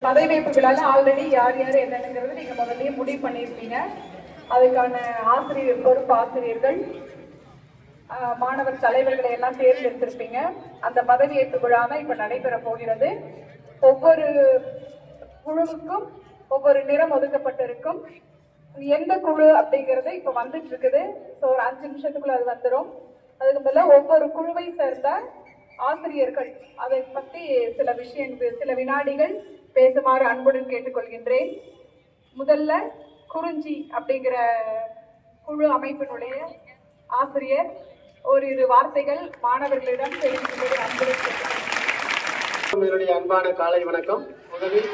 பதவியேற்பு விழால ஆல்ரெடி யார் யார் என்னங்கிறது நீங்க முதல்லயே முடிவு பண்ணியிருப்பீங்க. அதுக்கான ஆசிரியர் பொறுப்பு ஆசிரியர்கள் மாணவர் தலைவர்களை எல்லாம் தேர்ந்தெடுத்திருப்பீங்க. அந்த பதவியேற்பு விழா தான் இப்ப நடைபெற போகிறது. ஒவ்வொரு குழுவுக்கும் ஒவ்வொரு நிறம் ஒதுக்கப்பட்டிருக்கும். எந்த குழு அப்படிங்கிறது இப்ப வந்துட்டு இருக்குது. ஒரு 5 நிமிஷத்துக்குள்ள அது வந்துடும். அதுக்கு பதிலா ஒவ்வொரு குழுவை சேர்ந்த ஆசிரியர்கள் அதை பத்தி சில வினாடிகள் பேசுமாறு அன்புடன் கேட்டுக்கொள்கின்றேன். முதல்ல குறிஞ்சி அப்படிங்கிற குழு அமைப்பினுடைய ஆசிரியர் ஓரிரு வார்த்தைகள் மாணவர்களிடம் தெரிவிக்கும்படி அன்புடன் கேட்டுக்கொள்கிறேன். என்னுடைய அன்பான காலை வணக்கம். முதலில்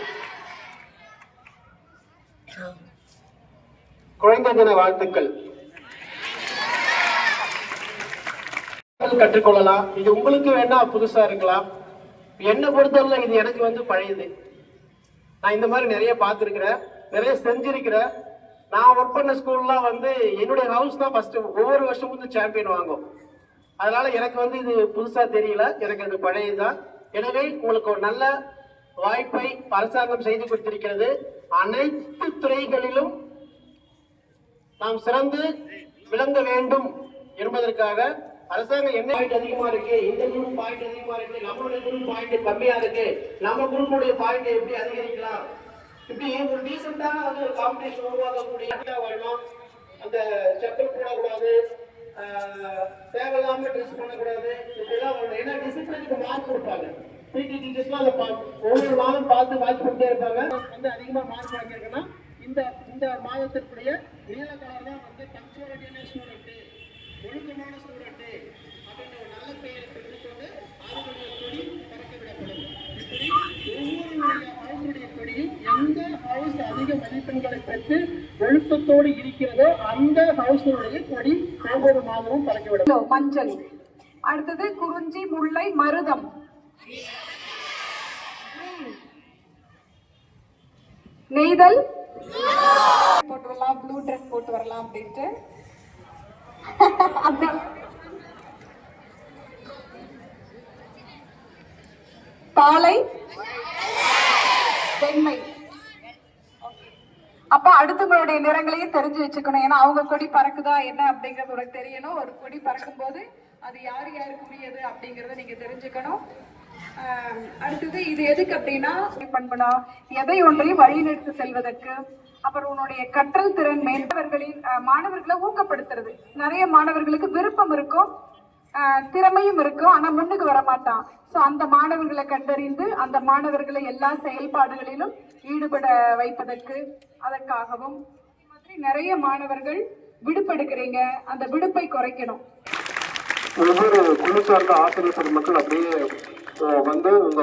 குழந்தை தின வாழ்த்துக்கள். கற்றுக்கொள்ளலாம். இது உங்களுக்கு வேணா புதுசா இருக்கலாம். என்னை பொறுத்தவரை இது எனக்கு பழையது. நான் இந்த மாதிரி நிறைய பார்த்துருக்கிறேன், நிறைய செஞ்சிருக்கிறேன். நான் ஒர்க் பண்ண ஸ்கூல்லாம் என்னுடைய ஹவுஸ் தான் ஃபர்ஸ்ட் ஒவ்வொரு வருஷமும் சாம்பியன் வாங்கும். அதனால எனக்கு இது புதுசா தெரியல, எனக்கு அது பழையதுதான். எனவே உங்களுக்கு ஒரு நல்ல வாய்ப்பை அரசாங்கம் செய்து கொடுத்திருக்கிறது. அனைத்து துறைகளிலும் நாம் சிறந்து விளங்க வேண்டும் என்பதற்காக அரசாங்கம் என்ன பாயிண்ட் அதிகமா இருக்கு, இந்த குரூப் பாயிண்ட் அதிகமா இருக்கு, நம்மளுடைய குரூப் பாயிண்ட் கம்மியா இருக்கு, நம்ம குரூப்புடைய பாயிண்ட் எப்படி அதிகரிக்கலாம், இப்படி ஒரு டீசென்டான ஒரு காம்படிஷன் உருவாக்கக்கூடிய வரணும். அந்த செப்பல் போடக்கூடாது, தேவையில்லாம ட்ரெஸ் பண்ணக்கூடாது, இப்படிலாம் வரணும். ஏன்னா டிசிப்ளினுக்கு மார்க் கொடுப்பாங்க. பிடி டீச்சர்ஸ்லாம் ஒவ்வொரு மாதம் பார்த்து வாட்ச் பண்ணிட்டே இருப்பாங்க. அதிகமா மார்க் வாங்கியிருக்கேன்னா இந்த மாதத்திற்குரிய நீல கலர் தான் பங்க்சுவாலிட்டியான ஸ்டூடெண்ட், ஒழுக்கமான ஸ்டூடெண்ட் அப்படின்ற ஒரு நல்ல பெயரை பெற்றுக்கொண்டு அவருடைய கொடி பறக்க விடப்படும். இப்படி அவருடைய கொடியும் எந்த ஹவுஸ் அதிக மதிப்பெண்களை பெற்று ஒழுக்கத்தோடு இருக்கிறதோ அந்த ஹவுஸுடைய கொடி ஒவ்வொரு மாதமும் பறக்க விடும். மஞ்சள். அடுத்தது குறிஞ்சி, முல்லை, மருதம். நெய்தல் போட்டு வரலாம், ப்ளூ ட்ரெஸ் போட்டு வரலாம் அப்படின்ட்டு. பாலை, வெண்மை. அப்ப அடுத்தவங்களுடைய நிறங்களையும் தெரிஞ்சு வச்சுக்கணும். ஏன்னா அவங்க கொடி பறக்குதா என்ன அப்படிங்கறது உனக்கு தெரியணும். ஒரு கொடி பறக்கும் போது அது யார் யாருக்குரியது அப்படிங்கறத நீங்க தெரிஞ்சுக்கணும். அடுத்தது இது எதுக்கு அப்படின்னா பண்பனா எதை ஒன்றையும் வழிநடத்தி செல்வதற்கு, அப்புறம் உன்னுடைய கற்றல் திறன் மாணவர்களை ஊக்கப்படுத்துறது. நிறைய மாணவர்களுக்கு விருப்பம் இருக்கும், திறமையும் இருக்கும், ஆனா முன்னுக்கு வர மாட்டான். சோ அந்த மாணவர்களை கண்டறிந்து அந்த மாணவர்களை எல்லா செயல்பாடுகளிலும் ஈடுபட வைப்பதற்கு அதற்காகவும் நிறைய மாணவர்கள் விடுப்பெடுக்கிறீங்க, அந்த விடுப்பை குறைக்கணும். ஒவ்வொரு குழு சார்ந்த ஆசிரியர் பெருமக்கள் அப்படியே உங்க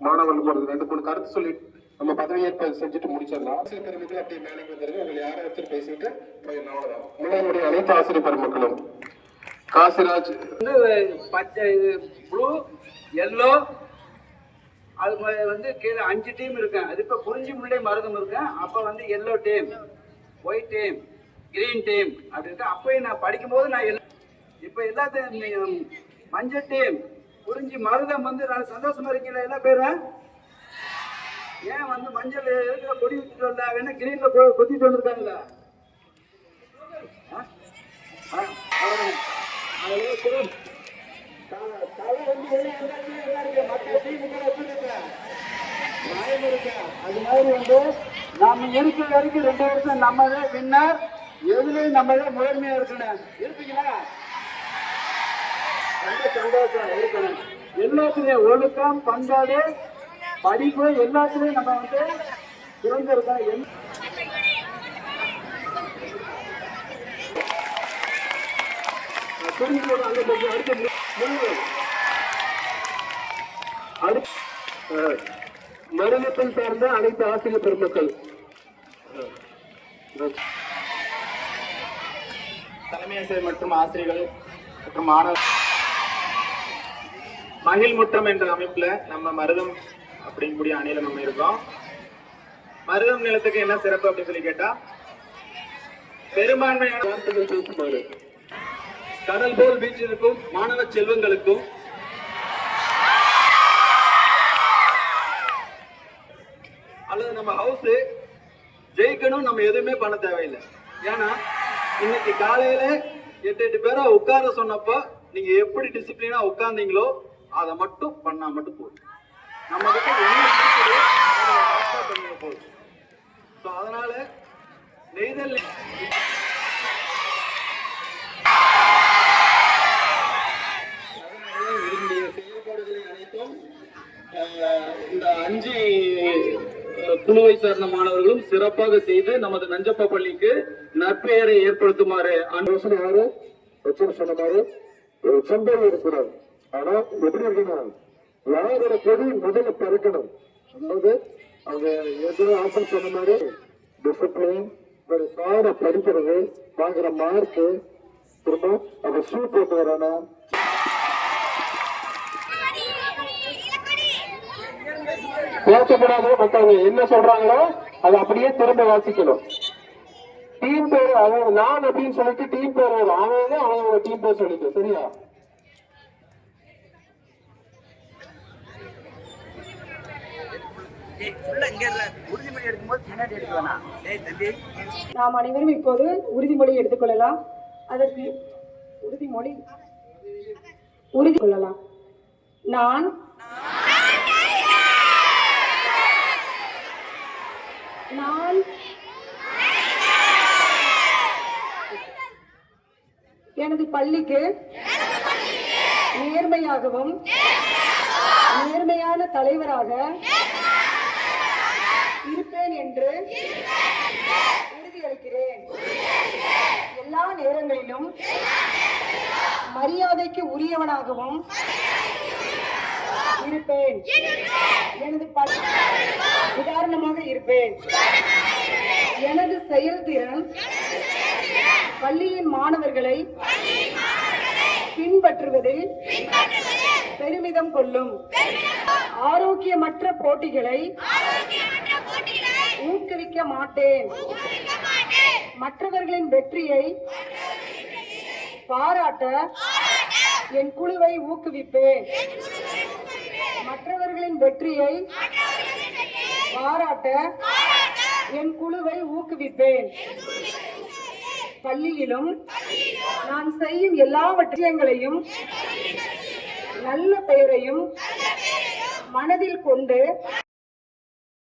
மாணவர்களுக்கு ஒரு 2-3 கருத்து சொல்லி நம்ம பதவியேற்பு செஞ்சுட்டு முடிச்சிடலாம். ஆசிரியர் பெருமக்கள் அப்படியே மேலே வந்துருங்க. உங்களை யாரை வச்சு பேசிட்டு அவ்வளவுதான். முன்னாடி அனைத்து ஆசிரியர் பெருமக்களும் காசிராஜ் பச்சை, ப்ளூ, எல்லோ, அது கீழே 5 டீம் இருக்கேன். அது இப்ப குறிஞ்சி, முல்லை, மருதம் இருக்கேன். அப்ப yellow team, white team, green team அப்படி இருக்கு. அப்பயும் நான் படிக்கும் போது நான் இப்ப எல்லாத்தையும் மஞ்சள் டீம், குறிஞ்சி, மருதம் நான் சந்தோஷமா இருக்கல. என்ன பேரு ஏன் மஞ்சள் இருக்கிற கொடி வச்சுட்டு வரல, வேணா கிரீன்ல கொத்திட்டு வந்திருக்காங்களா? அது மாதிரி நாம இருக்கிற வரைக்கும் 2 வருஷம் நம்மளே வின்னர், எதுலயும் நம்மளே முதன்மையா இருக்கணும். இருப்பீங்களா? ரொம்ப சந்தோஷம் இருக்கணும். எல்லாத்துலயும் ஒழுக்கம், பண்பாடு, படிப்பு எல்லாத்துலயும் நம்ம சிறந்திருக்கோம். மருதத்தை சார்ந்த அனைத்து ஆசிரியர் பெருமக்கள், தலைமை ஆசிரியர் மற்றும் ஆசிரியர்கள் மற்றும் மாணவர் மகிழ் முற்றம் என்ற அமைப்புல நம்ம மருதம் அப்படிங்கக்கூடிய அணியில நம்ம இருக்கோம். மருதம் நிலத்துக்கு என்ன சிறப்பு அப்படின்னு சொல்லி கேட்டா, பெரும்பான்மையான வார்த்தைகள் பேசுமாறு கடல் போல் வீச்சிருக்கும் மாணவ செல்வங்களுக்கும் அல்லது நம்ம ஹவுஸ் ஜெயிக்கணும், நம்ம எதுவுமே பண்ண தேவையில்லை. ஏன்னா இன்னைக்கு காலையில 8 பேரை உட்கார சொன்னப்ப நீங்க எப்படி டிசிப்ளினா உட்கார்ந்தீங்களோ அதை மட்டும் பண்ணா மட்டும் போதும். நம்ம கிட்ட என்ன இருக்குதோ அதை கரெக்டா பண்ணா போதும். ஸோ அதனால நெய்தல் இதனுடைய செயல்பாடுகளை அனைத்தும் இந்த 5 குழுவை சார்ந்த மாணவர்களும் சிறப்பாக செய்து நமது நஞ்சப்பா பள்ளிக்கு நற்பெயரை ஏற்படுத்துமாறு யாரு சொன்ன மாதிரி ஒரு சம்பளம் இருக்கிறார். ஆனா எப்படி இருக்கணும், யாரோட கொடி முதல்ல பறக்கணும். அதாவது அவங்க ஏற்கனவே ஆஃபர் சொன்ன மாதிரி டிசிப்ளின், ஒரு பாட படிக்கிறது, வாங்குற மார்க்கு, திரும்ப அவங்க ஷூ போட்டு வரணும். பேசக்கூடாது, மற்றவங்க என்ன சொல்றாங்களோ அதை அப்படியே திரும்ப வாசிக்கணும். டீம் பேர் அவங்க நான் அப்படின்னு சொல்லிட்டு டீம் பேர் வரும், அவங்க டீம் பேர் சொல்லிட்டு, சரியா? நாம் அனைவரும் இப்போது உறுதிமொழி எடுத்துக்கொள்ளலாம். அதற்கு உறுதி கொள்ளலாம். நான் எனது பள்ளிக்கு நேர்மையாகவும் நேர்மையான தலைவராக இருப்பேன் என்று உறுதியளிக்கிறேன். எல்லா நேரங்களிலும் மரியாதைக்கு உரியவனாகவும் இருப்பேன். எனது உதாரணமாக இருப்பேன். எனது செயல்திறன் பள்ளியின் மாணவர்களை பின்பற்றுவதில் பெருமிதம் கொள்ளும். ஆரோக்கியமற்ற போட்டிகளை ஊக்குவிக்க மாட்டேன். மற்றவர்களின் வெற்றியை பாராட்ட என் குழுவை ஊக்குவிப்பேன். மற்றவர்களின் வெற்றியை பாராட்ட என் குழுவை ஊக்குவிப்பேன். பள்ளியிலும் நான் செய்யும் எல்லா விஷயங்களையும் நல்ல பெயரையும் மனதில் கொண்டு